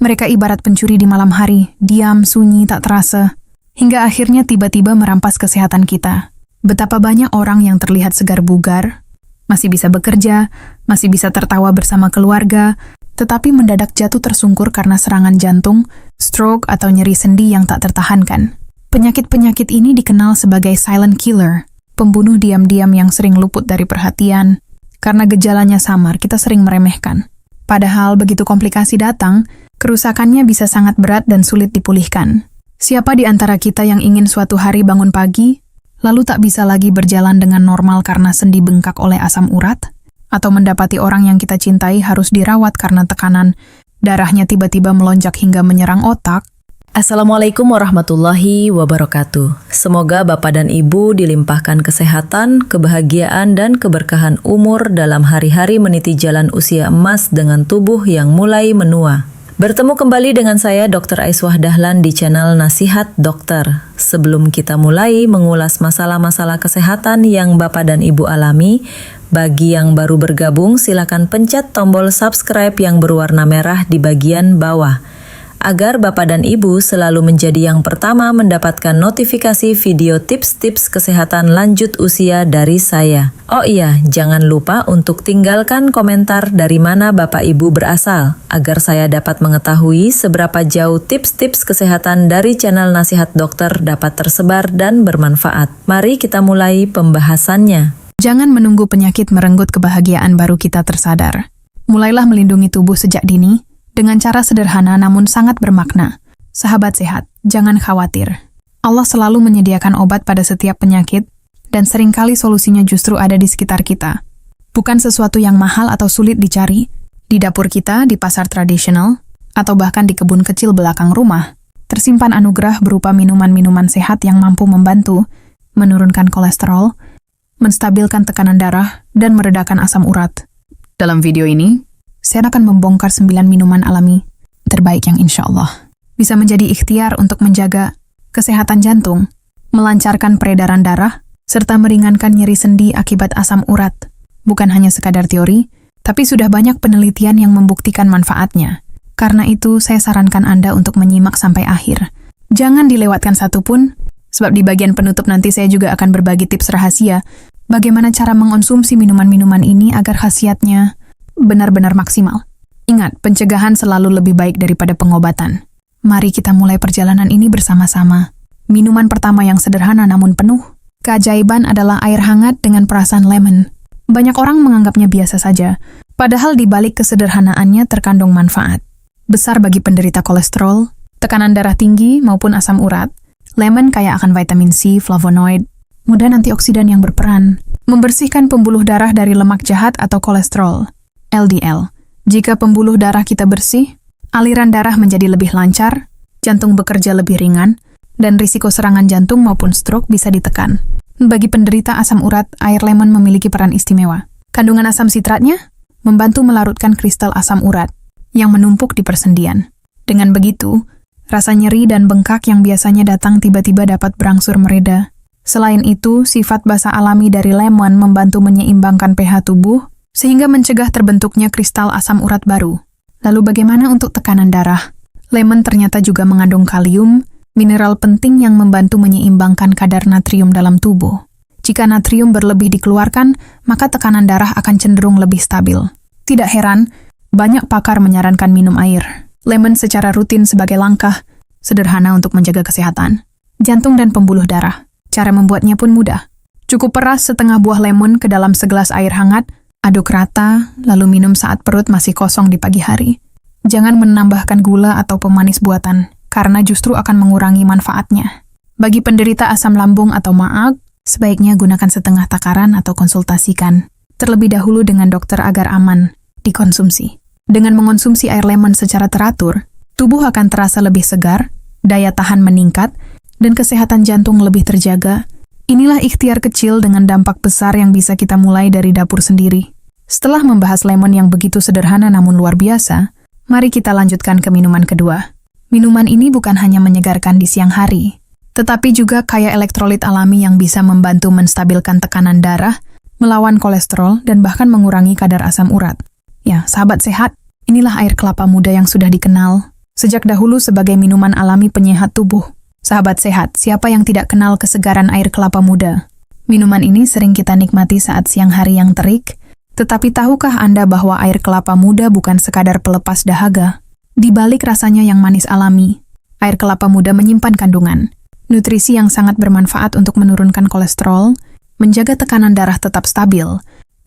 Mereka ibarat pencuri di malam hari, diam, sunyi, tak terasa, hingga akhirnya tiba-tiba merampas kesehatan kita. Betapa banyak orang yang terlihat segar bugar, masih bisa bekerja, masih bisa tertawa bersama keluarga, tetapi mendadak jatuh tersungkur karena serangan jantung, stroke, atau nyeri sendi yang tak tertahankan. Penyakit-penyakit ini dikenal sebagai silent killer, pembunuh diam-diam yang sering luput dari perhatian. Karena gejalanya samar, kita sering meremehkan. Padahal begitu komplikasi datang, kerusakannya bisa sangat berat dan sulit dipulihkan. Siapa di antara kita yang ingin suatu hari bangun pagi, lalu tak bisa lagi berjalan dengan normal karena sendi bengkak oleh asam urat? Atau mendapati orang yang kita cintai harus dirawat karena tekanan darahnya tiba-tiba melonjak hingga menyerang otak? Assalamualaikum warahmatullahi wabarakatuh. Semoga Bapak dan Ibu dilimpahkan kesehatan, kebahagiaan, dan keberkahan umur dalam hari-hari meniti jalan usia emas dengan tubuh yang mulai menua. Bertemu kembali dengan saya Dr. Aiswah Dahlan di channel Nasihat Dokter. Sebelum kita mulai mengulas masalah-masalah kesehatan yang Bapak dan Ibu alami, bagi yang baru bergabung silakan pencet tombol subscribe yang berwarna merah di bagian bawah, agar Bapak dan Ibu selalu menjadi yang pertama mendapatkan notifikasi video tips-tips kesehatan lanjut usia dari saya. Oh iya, jangan lupa untuk tinggalkan komentar dari mana Bapak Ibu berasal, agar saya dapat mengetahui seberapa jauh tips-tips kesehatan dari channel Nasihat Dokter dapat tersebar dan bermanfaat. Mari kita mulai pembahasannya. Jangan menunggu penyakit merenggut kebahagiaan baru kita tersadar. Mulailah melindungi tubuh sejak dini, dengan cara sederhana namun sangat bermakna. Sahabat sehat, jangan khawatir. Allah selalu menyediakan obat pada setiap penyakit, dan seringkali solusinya justru ada di sekitar kita. Bukan sesuatu yang mahal atau sulit dicari, di dapur kita, di pasar tradisional, atau bahkan di kebun kecil belakang rumah, tersimpan anugerah berupa minuman-minuman sehat yang mampu membantu menurunkan kolesterol, menstabilkan tekanan darah, dan meredakan asam urat. Dalam video ini, saya akan membongkar 9 minuman alami terbaik yang insya Allah bisa menjadi ikhtiar untuk menjaga kesehatan jantung, melancarkan peredaran darah, serta meringankan nyeri sendi akibat asam urat. Bukan hanya sekadar teori, tapi sudah banyak penelitian yang membuktikan manfaatnya. Karena itu, saya sarankan Anda untuk menyimak sampai akhir. Jangan dilewatkan satupun, sebab di bagian penutup nanti saya juga akan berbagi tips rahasia bagaimana cara mengonsumsi minuman-minuman ini agar khasiatnya benar-benar maksimal. Ingat, pencegahan selalu lebih baik daripada pengobatan. Mari kita mulai perjalanan ini bersama-sama. Minuman pertama yang sederhana namun penuh keajaiban adalah air hangat dengan perasan lemon. Banyak orang menganggapnya biasa saja, padahal di balik kesederhanaannya terkandung manfaat besar bagi penderita kolesterol, tekanan darah tinggi maupun asam urat. Lemon kaya akan vitamin C, flavonoid, dan antioksidan yang berperan membersihkan pembuluh darah dari lemak jahat atau kolesterol, LDL. Jika pembuluh darah kita bersih, aliran darah menjadi lebih lancar, jantung bekerja lebih ringan, dan risiko serangan jantung maupun stroke bisa ditekan. Bagi penderita asam urat, air lemon memiliki peran istimewa. Kandungan asam sitratnya membantu melarutkan kristal asam urat yang menumpuk di persendian. Dengan begitu, rasa nyeri dan bengkak yang biasanya datang tiba-tiba dapat berangsur mereda. Selain itu, sifat basa alami dari lemon membantu menyeimbangkan pH tubuh, sehingga mencegah terbentuknya kristal asam urat baru. Lalu bagaimana untuk tekanan darah? Lemon ternyata juga mengandung kalium, mineral penting yang membantu menyeimbangkan kadar natrium dalam tubuh. Jika natrium berlebih dikeluarkan, maka tekanan darah akan cenderung lebih stabil. Tidak heran, banyak pakar menyarankan minum air lemon secara rutin sebagai langkah sederhana untuk menjaga kesehatan jantung dan pembuluh darah. Cara membuatnya pun mudah. Cukup peras setengah buah lemon ke dalam segelas air hangat, aduk rata, lalu minum saat perut masih kosong di pagi hari. Jangan menambahkan gula atau pemanis buatan, karena justru akan mengurangi manfaatnya. Bagi penderita asam lambung atau maag, sebaiknya gunakan setengah takaran atau konsultasikan terlebih dahulu dengan dokter agar aman dikonsumsi. Dengan mengonsumsi air lemon secara teratur, tubuh akan terasa lebih segar, daya tahan meningkat, dan kesehatan jantung lebih terjaga. Inilah ikhtiar kecil dengan dampak besar yang bisa kita mulai dari dapur sendiri. Setelah membahas lemon yang begitu sederhana namun luar biasa, mari kita lanjutkan ke minuman kedua. Minuman ini bukan hanya menyegarkan di siang hari, tetapi juga kaya elektrolit alami yang bisa membantu menstabilkan tekanan darah, melawan kolesterol, dan bahkan mengurangi kadar asam urat. Ya, sahabat sehat, inilah air kelapa muda yang sudah dikenal Sejak dahulu sebagai minuman alami penyehat tubuh. Sahabat sehat, siapa yang tidak kenal kesegaran air kelapa muda? Minuman ini sering kita nikmati saat siang hari yang terik, tetapi tahukah Anda bahwa air kelapa muda bukan sekadar pelepas dahaga? Di balik rasanya yang manis alami, air kelapa muda menyimpan kandungan nutrisi yang sangat bermanfaat untuk menurunkan kolesterol, menjaga tekanan darah tetap stabil,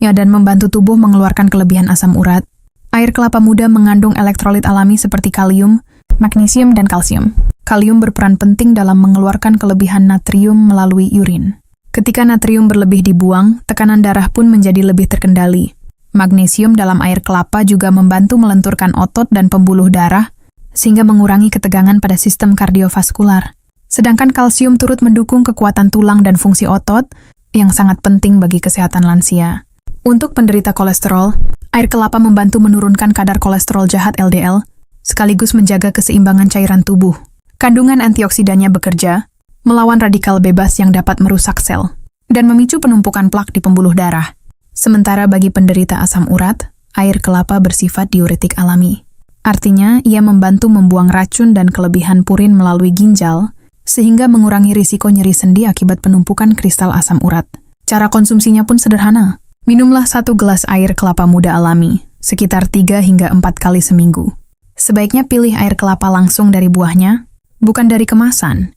dan membantu tubuh mengeluarkan kelebihan asam urat. Air kelapa muda mengandung elektrolit alami seperti kalium, magnesium, dan kalsium. Kalium berperan penting dalam mengeluarkan kelebihan natrium melalui urin. Ketika natrium berlebih dibuang, tekanan darah pun menjadi lebih terkendali. Magnesium dalam air kelapa juga membantu melenturkan otot dan pembuluh darah, sehingga mengurangi ketegangan pada sistem kardiovaskular. Sedangkan kalsium turut mendukung kekuatan tulang dan fungsi otot, yang sangat penting bagi kesehatan lansia. Untuk penderita kolesterol, air kelapa membantu menurunkan kadar kolesterol jahat LDL, sekaligus menjaga keseimbangan cairan tubuh. Kandungan antioksidannya bekerja, melawan radikal bebas yang dapat merusak sel, dan memicu penumpukan plak di pembuluh darah. Sementara bagi penderita asam urat, air kelapa bersifat diuretik alami. Artinya, ia membantu membuang racun dan kelebihan purin melalui ginjal, sehingga mengurangi risiko nyeri sendi akibat penumpukan kristal asam urat. Cara konsumsinya pun sederhana. Minumlah 1 gelas air kelapa muda alami, sekitar 3 hingga 4 kali seminggu. Sebaiknya pilih air kelapa langsung dari buahnya, bukan dari kemasan,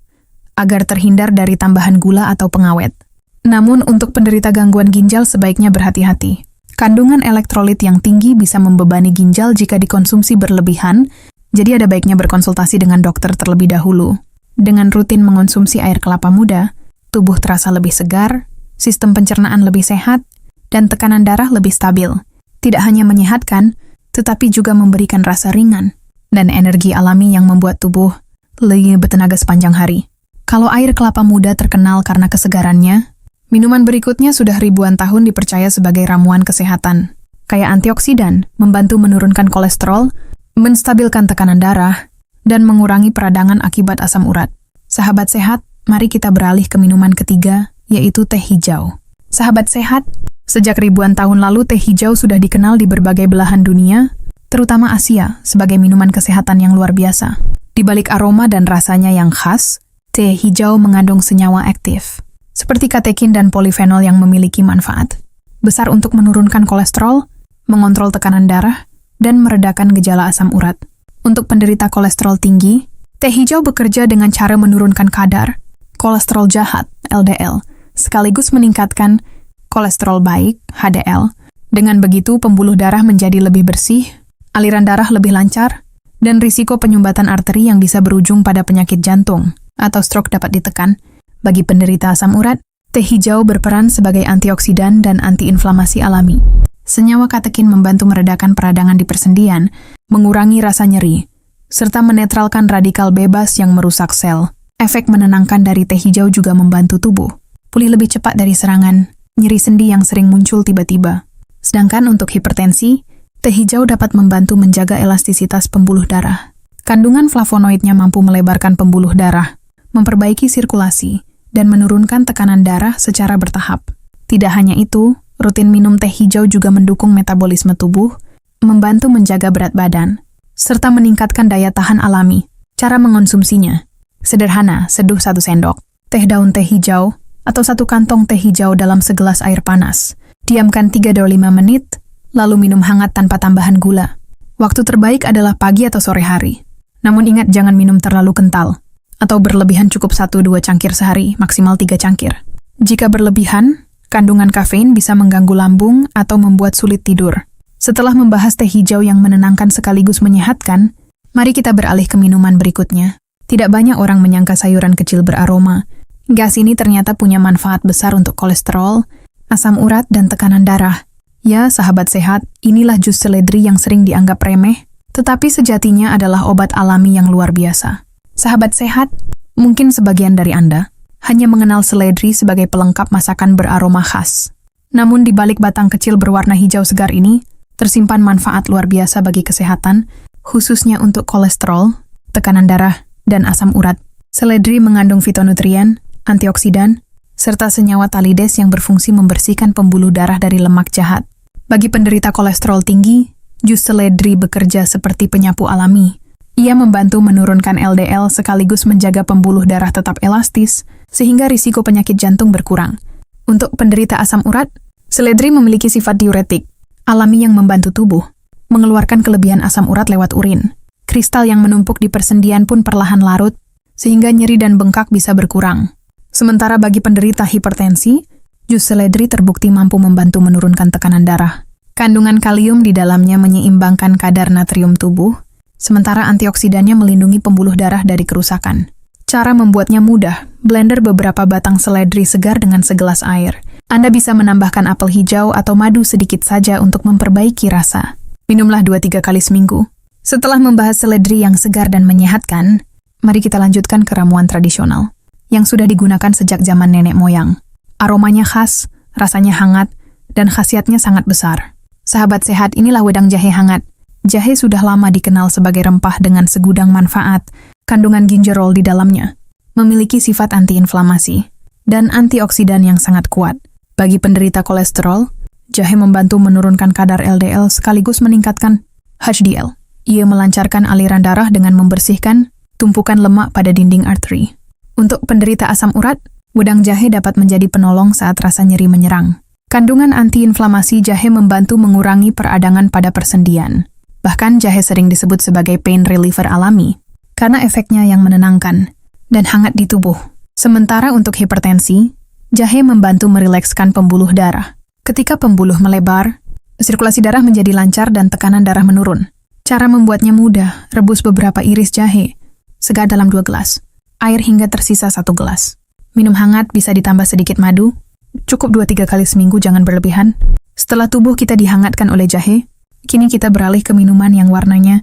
agar terhindar dari tambahan gula atau pengawet. Namun untuk penderita gangguan ginjal sebaiknya berhati-hati. Kandungan elektrolit yang tinggi bisa membebani ginjal jika dikonsumsi berlebihan, jadi ada baiknya berkonsultasi dengan dokter terlebih dahulu. Dengan rutin mengonsumsi air kelapa muda, tubuh terasa lebih segar, sistem pencernaan lebih sehat, dan tekanan darah lebih stabil. Tidak hanya menyehatkan, tetapi juga memberikan rasa ringan dan energi alami yang membuat tubuh lebih bertenaga sepanjang hari. Kalau air kelapa muda terkenal karena kesegarannya, minuman berikutnya sudah ribuan tahun dipercaya sebagai ramuan kesehatan. Kaya antioksidan, membantu menurunkan kolesterol, menstabilkan tekanan darah, dan mengurangi peradangan akibat asam urat. Sahabat sehat, mari kita beralih ke minuman ketiga, yaitu teh hijau. Sahabat sehat, sejak ribuan tahun lalu teh hijau sudah dikenal di berbagai belahan dunia, terutama Asia, sebagai minuman kesehatan yang luar biasa. Di balik aroma dan rasanya yang khas, teh hijau mengandung senyawa aktif, seperti katekin dan polifenol yang memiliki manfaat besar untuk menurunkan kolesterol, mengontrol tekanan darah, dan meredakan gejala asam urat. Untuk penderita kolesterol tinggi, teh hijau bekerja dengan cara menurunkan kadar kolesterol jahat LDL, sekaligus meningkatkan kolesterol baik HDL. Dengan begitu, pembuluh darah menjadi lebih bersih, aliran darah lebih lancar, dan risiko penyumbatan arteri yang bisa berujung pada penyakit jantung atau stroke dapat ditekan. Bagi penderita asam urat, teh hijau berperan sebagai antioksidan dan antiinflamasi alami. Senyawa katekin membantu meredakan peradangan di persendian, mengurangi rasa nyeri, serta menetralkan radikal bebas yang merusak sel. Efek menenangkan dari teh hijau juga membantu tubuh pulih lebih cepat dari serangan nyeri sendi yang sering muncul tiba-tiba. Sedangkan untuk hipertensi, teh hijau dapat membantu menjaga elastisitas pembuluh darah. Kandungan flavonoidnya mampu melebarkan pembuluh darah, memperbaiki sirkulasi, dan menurunkan tekanan darah secara bertahap. Tidak hanya itu, rutin minum teh hijau juga mendukung metabolisme tubuh, membantu menjaga berat badan, serta meningkatkan daya tahan alami. Cara mengonsumsinya sederhana, seduh 1 sendok teh daun teh hijau atau 1 kantong teh hijau dalam segelas air panas. Diamkan 3-5 menit, lalu minum hangat tanpa tambahan gula. Waktu terbaik adalah pagi atau sore hari. Namun ingat jangan minum terlalu kental, atau berlebihan cukup 1-2 cangkir sehari, maksimal 3 cangkir. Jika berlebihan, kandungan kafein bisa mengganggu lambung atau membuat sulit tidur. Setelah membahas teh hijau yang menenangkan sekaligus menyehatkan, mari kita beralih ke minuman berikutnya. Tidak banyak orang menyangka sayuran kecil beraroma. Gas ini ternyata punya manfaat besar untuk kolesterol, asam urat, dan tekanan darah. Ya, sahabat sehat, inilah jus seledri yang sering dianggap remeh, tetapi sejatinya adalah obat alami yang luar biasa. Sahabat sehat, mungkin sebagian dari Anda hanya mengenal seledri sebagai pelengkap masakan beraroma khas. Namun di balik batang kecil berwarna hijau segar ini, tersimpan manfaat luar biasa bagi kesehatan, khususnya untuk kolesterol, tekanan darah, dan asam urat. Seledri mengandung fitonutrien, antioksidan, serta senyawa talides yang berfungsi membersihkan pembuluh darah dari lemak jahat. Bagi penderita kolesterol tinggi, jus seledri bekerja seperti penyapu alami, Ia membantu menurunkan LDL sekaligus menjaga pembuluh darah tetap elastis, sehingga risiko penyakit jantung berkurang. Untuk penderita asam urat, seledri memiliki sifat diuretik, alami yang membantu tubuh mengeluarkan kelebihan asam urat lewat urin. Kristal yang menumpuk di persendian pun perlahan larut, sehingga nyeri dan bengkak bisa berkurang. Sementara bagi penderita hipertensi, jus seledri terbukti mampu membantu menurunkan tekanan darah. Kandungan kalium di dalamnya menyeimbangkan kadar natrium tubuh, sementara antioksidannya melindungi pembuluh darah dari kerusakan. Cara membuatnya mudah, blender beberapa batang seledri segar dengan segelas air. Anda bisa menambahkan apel hijau atau madu sedikit saja untuk memperbaiki rasa. Minumlah 2-3 kali seminggu. Setelah membahas seledri yang segar dan menyehatkan, mari kita lanjutkan ke ramuan tradisional, yang sudah digunakan sejak zaman nenek moyang. Aromanya khas, rasanya hangat, dan khasiatnya sangat besar. Sahabat sehat, inilah wedang jahe hangat. Jahe sudah lama dikenal sebagai rempah dengan segudang manfaat. Kandungan gingerol di dalamnya memiliki sifat antiinflamasi dan antioksidan yang sangat kuat. Bagi penderita kolesterol, jahe membantu menurunkan kadar LDL sekaligus meningkatkan HDL. Ia melancarkan aliran darah dengan membersihkan tumpukan lemak pada dinding arteri. Untuk penderita asam urat, wedang jahe dapat menjadi penolong saat rasa nyeri menyerang. Kandungan antiinflamasi jahe membantu mengurangi peradangan pada persendian. Bahkan jahe sering disebut sebagai pain reliever alami, karena efeknya yang menenangkan dan hangat di tubuh. Sementara untuk hipertensi, jahe membantu merilekskan pembuluh darah. Ketika pembuluh melebar, sirkulasi darah menjadi lancar dan tekanan darah menurun. Cara membuatnya mudah, rebus beberapa iris jahe, segar dalam 2 gelas, air hingga tersisa 1 gelas. Minum hangat bisa ditambah sedikit madu, cukup 2-3 kali seminggu, jangan berlebihan. Setelah tubuh kita dihangatkan oleh jahe, kini kita beralih ke minuman yang warnanya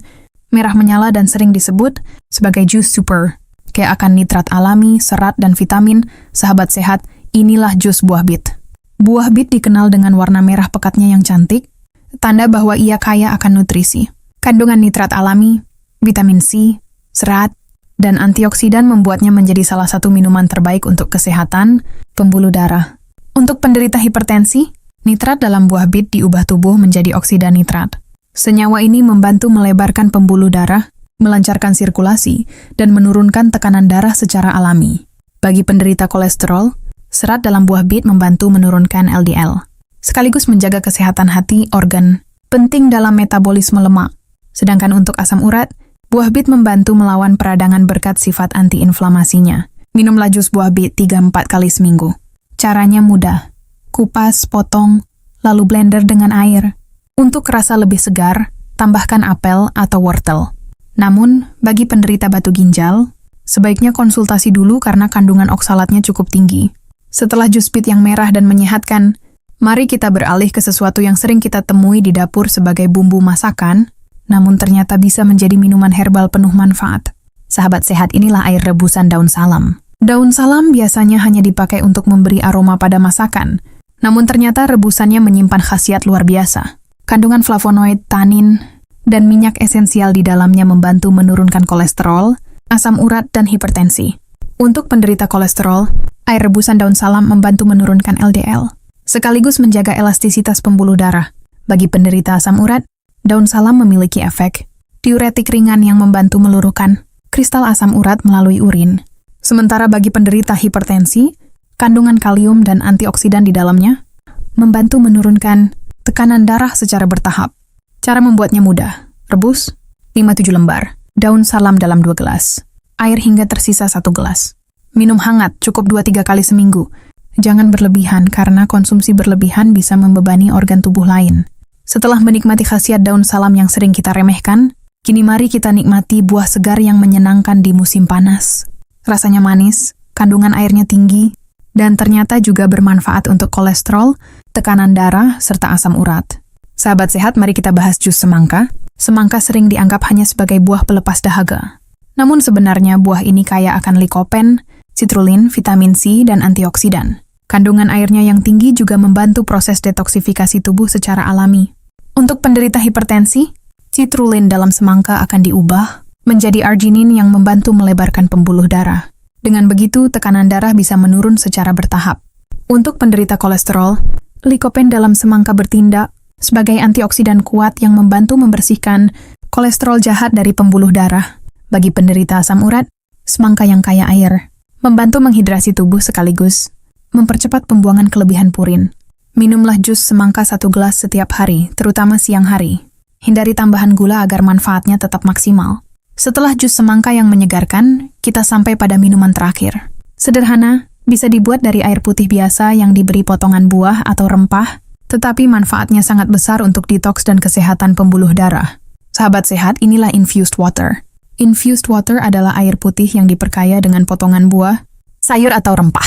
merah menyala dan sering disebut sebagai jus super. Kaya akan nitrat alami, serat, dan vitamin. Sahabat sehat, inilah jus buah bit. Buah bit dikenal dengan warna merah pekatnya yang cantik, tanda bahwa ia kaya akan nutrisi. Kandungan nitrat alami, vitamin C, serat, dan antioksidan membuatnya menjadi salah satu minuman terbaik untuk kesehatan pembuluh darah. Untuk penderita hipertensi, nitrat dalam buah bit diubah tubuh menjadi oksida nitrat. Senyawa ini membantu melebarkan pembuluh darah, melancarkan sirkulasi, dan menurunkan tekanan darah secara alami. Bagi penderita kolesterol, serat dalam buah bit membantu menurunkan LDL, sekaligus menjaga kesehatan hati, organ, penting dalam metabolisme lemak. Sedangkan untuk asam urat, buah bit membantu melawan peradangan berkat sifat antiinflamasinya. Minumlah jus buah bit 3-4 kali seminggu. Caranya mudah. Kupas, potong, lalu blender dengan air. Untuk rasa lebih segar, tambahkan apel atau wortel. Namun, bagi penderita batu ginjal, sebaiknya konsultasi dulu karena kandungan oksalatnya cukup tinggi. Setelah jus bit yang merah dan menyehatkan, mari kita beralih ke sesuatu yang sering kita temui di dapur sebagai bumbu masakan, namun ternyata bisa menjadi minuman herbal penuh manfaat. Sahabat sehat, inilah air rebusan daun salam. Daun salam biasanya hanya dipakai untuk memberi aroma pada masakan, namun ternyata rebusannya menyimpan khasiat luar biasa. Kandungan flavonoid, tanin, dan minyak esensial di dalamnya membantu menurunkan kolesterol, asam urat, dan hipertensi. Untuk penderita kolesterol, air rebusan daun salam membantu menurunkan LDL, sekaligus menjaga elastisitas pembuluh darah. Bagi penderita asam urat, daun salam memiliki efek diuretik ringan yang membantu meluruhkan kristal asam urat melalui urin. Sementara bagi penderita hipertensi, kandungan kalium dan antioksidan di dalamnya membantu menurunkan tekanan darah secara bertahap. Cara membuatnya mudah. Rebus 5-7 lembar daun salam dalam 2 gelas. Air hingga tersisa 1 gelas. Minum hangat cukup 2-3 kali seminggu. Jangan berlebihan karena konsumsi berlebihan bisa membebani organ tubuh lain. Setelah menikmati khasiat daun salam yang sering kita remehkan, kini mari kita nikmati buah segar yang menyenangkan di musim panas. Rasanya manis, kandungan airnya tinggi, dan ternyata juga bermanfaat untuk kolesterol, tekanan darah, serta asam urat. Sahabat sehat, mari kita bahas jus semangka. Semangka sering dianggap hanya sebagai buah pelepas dahaga. Namun sebenarnya buah ini kaya akan likopen, citrulin, vitamin C, dan antioksidan. Kandungan airnya yang tinggi juga membantu proses detoksifikasi tubuh secara alami. Untuk penderita hipertensi, citrulin dalam semangka akan diubah menjadi arginin yang membantu melebarkan pembuluh darah. Dengan begitu, tekanan darah bisa menurun secara bertahap. Untuk penderita kolesterol, likopen dalam semangka bertindak sebagai antioksidan kuat yang membantu membersihkan kolesterol jahat dari pembuluh darah. Bagi penderita asam urat, semangka yang kaya air membantu menghidrasi tubuh sekaligus mempercepat pembuangan kelebihan purin. Minumlah jus semangka 1 gelas setiap hari, terutama siang hari. Hindari tambahan gula agar manfaatnya tetap maksimal. Setelah jus semangka yang menyegarkan, kita sampai pada minuman terakhir. Sederhana, bisa dibuat dari air putih biasa yang diberi potongan buah atau rempah, tetapi manfaatnya sangat besar untuk detoks dan kesehatan pembuluh darah. Sahabat sehat, inilah infused water. Infused water adalah air putih yang diperkaya dengan potongan buah, sayur atau rempah.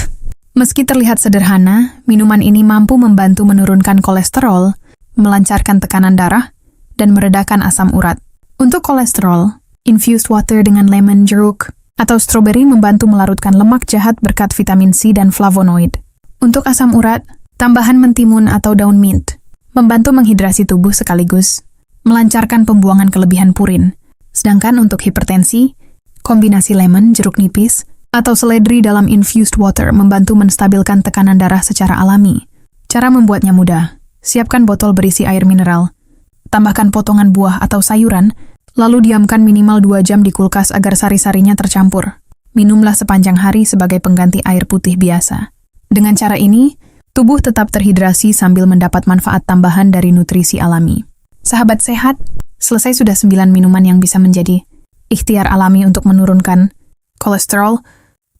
Meski terlihat sederhana, minuman ini mampu membantu menurunkan kolesterol, melancarkan tekanan darah, dan meredakan asam urat. Untuk kolesterol, infused water dengan lemon, jeruk, atau stroberi membantu melarutkan lemak jahat berkat vitamin C dan flavonoid. Untuk asam urat, tambahan mentimun atau daun mint membantu menghidrasi tubuh sekaligus melancarkan pembuangan kelebihan purin. Sedangkan untuk hipertensi, kombinasi lemon, jeruk nipis, atau seledri dalam infused water membantu menstabilkan tekanan darah secara alami. Cara membuatnya mudah. Siapkan botol berisi air mineral. Tambahkan potongan buah atau sayuran, lalu diamkan minimal 2 jam di kulkas agar sari-sarinya tercampur. Minumlah sepanjang hari sebagai pengganti air putih biasa. Dengan cara ini, tubuh tetap terhidrasi sambil mendapat manfaat tambahan dari nutrisi alami. Sahabat sehat, selesai sudah 9 minuman yang bisa menjadi ikhtiar alami untuk menurunkan kolesterol,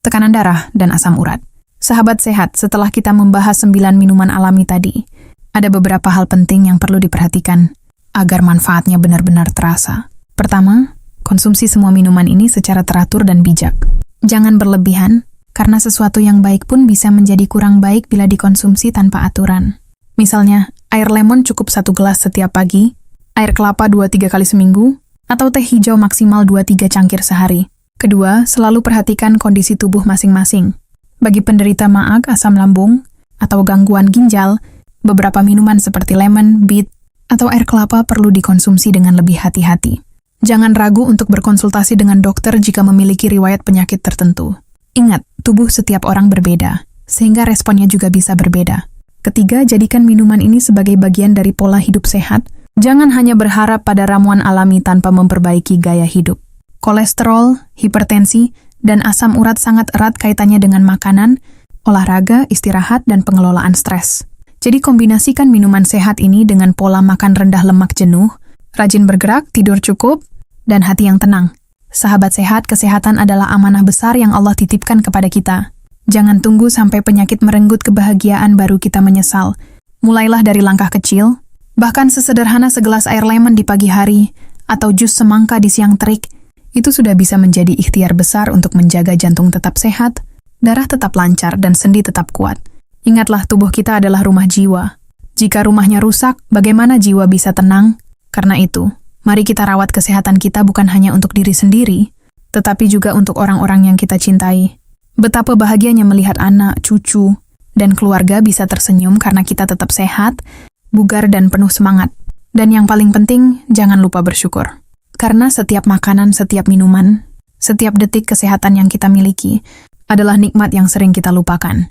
tekanan darah, dan asam urat. Sahabat sehat, setelah kita membahas 9 minuman alami tadi, ada beberapa hal penting yang perlu diperhatikan agar manfaatnya benar-benar terasa. Pertama, konsumsi semua minuman ini secara teratur dan bijak. Jangan berlebihan, karena sesuatu yang baik pun bisa menjadi kurang baik bila dikonsumsi tanpa aturan. Misalnya, air lemon cukup 1 gelas setiap pagi, air kelapa 2-3 kali seminggu, atau teh hijau maksimal 2-3 cangkir sehari. Kedua, selalu perhatikan kondisi tubuh masing-masing. Bagi penderita maag, asam lambung, atau gangguan ginjal, beberapa minuman seperti lemon, beet, atau air kelapa perlu dikonsumsi dengan lebih hati-hati. Jangan ragu untuk berkonsultasi dengan dokter jika memiliki riwayat penyakit tertentu. Ingat, tubuh setiap orang berbeda, sehingga responnya juga bisa berbeda. Ketiga, jadikan minuman ini sebagai bagian dari pola hidup sehat. Jangan hanya berharap pada ramuan alami tanpa memperbaiki gaya hidup. Kolesterol, hipertensi, dan asam urat sangat erat kaitannya dengan makanan, olahraga, istirahat, dan pengelolaan stres. Jadi kombinasikan minuman sehat ini dengan pola makan rendah lemak jenuh, rajin bergerak, tidur cukup, dan hati yang tenang. Sahabat sehat, kesehatan adalah amanah besar yang Allah titipkan kepada kita. Jangan tunggu sampai penyakit merenggut kebahagiaan baru kita menyesal. Mulailah dari langkah kecil, bahkan sesederhana segelas air lemon di pagi hari, atau jus semangka di siang terik, itu sudah bisa menjadi ikhtiar besar untuk menjaga jantung tetap sehat, darah tetap lancar, dan sendi tetap kuat. Ingatlah, tubuh kita adalah rumah jiwa. Jika rumahnya rusak, bagaimana jiwa bisa tenang? Karena itu, mari kita rawat kesehatan kita bukan hanya untuk diri sendiri, tetapi juga untuk orang-orang yang kita cintai. Betapa bahagianya melihat anak, cucu, dan keluarga bisa tersenyum karena kita tetap sehat, bugar, dan penuh semangat. Dan yang paling penting, jangan lupa bersyukur. Karena setiap makanan, setiap minuman, setiap detik kesehatan yang kita miliki adalah nikmat yang sering kita lupakan.